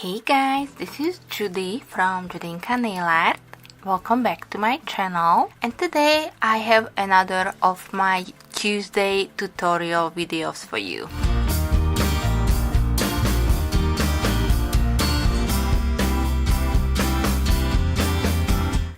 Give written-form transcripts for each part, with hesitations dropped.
Hey guys, this is Judy from Judita Nail Art. Welcome back to my channel, and today I have another of my Tuesday tutorial videos for you.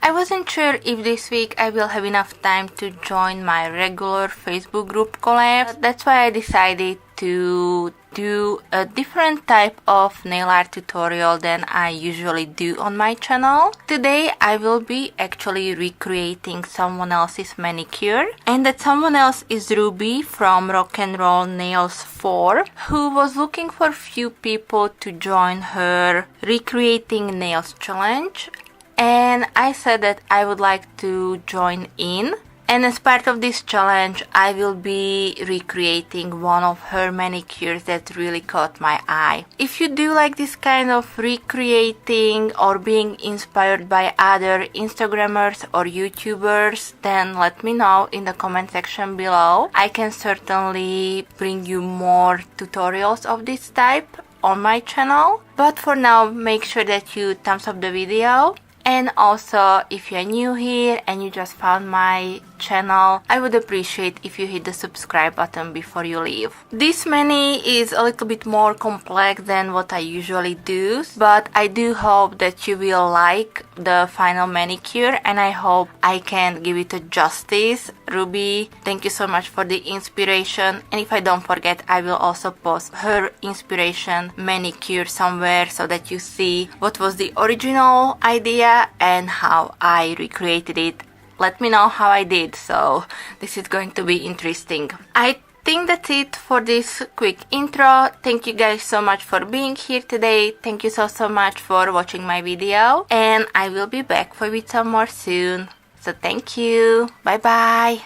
I wasn't sure if this week I will have enough time to join my regular Facebook group collab. That's why I decided to do a different type of nail art tutorial than I usually do on my channel. Today I will be actually recreating someone else's manicure, and that someone else is Ruby from Rock and Roll Nails 4, who was looking for few people to join her recreating nails challenge. And I said that I would like to join in, and as part of this challenge I will be recreating one of her manicures that really caught my eye. If you do like this kind of recreating or being inspired by other Instagrammers or YouTubers, then let me know in the comment section below. I can certainly bring you more tutorials of this type on my channel, but for now make sure that you thumbs up the video. And also, if you're new here and you just found my channel, I would appreciate if you hit the subscribe button before you leave. This mani is a little bit more complex than what I usually do, but I do hope that you will like the final manicure, and I hope I can give it a justice. Ruby, thank you so much for the inspiration, and if I don't forget, I will also post her inspiration manicure somewhere so that you see what was the original idea and how I recreated it. Let me know how I did, so this is going to be interesting. I think that's it for this quick intro. Thank you guys so much for being here today. Thank you so much for watching my video, and I will be back with some more soon. So thank you. Bye bye.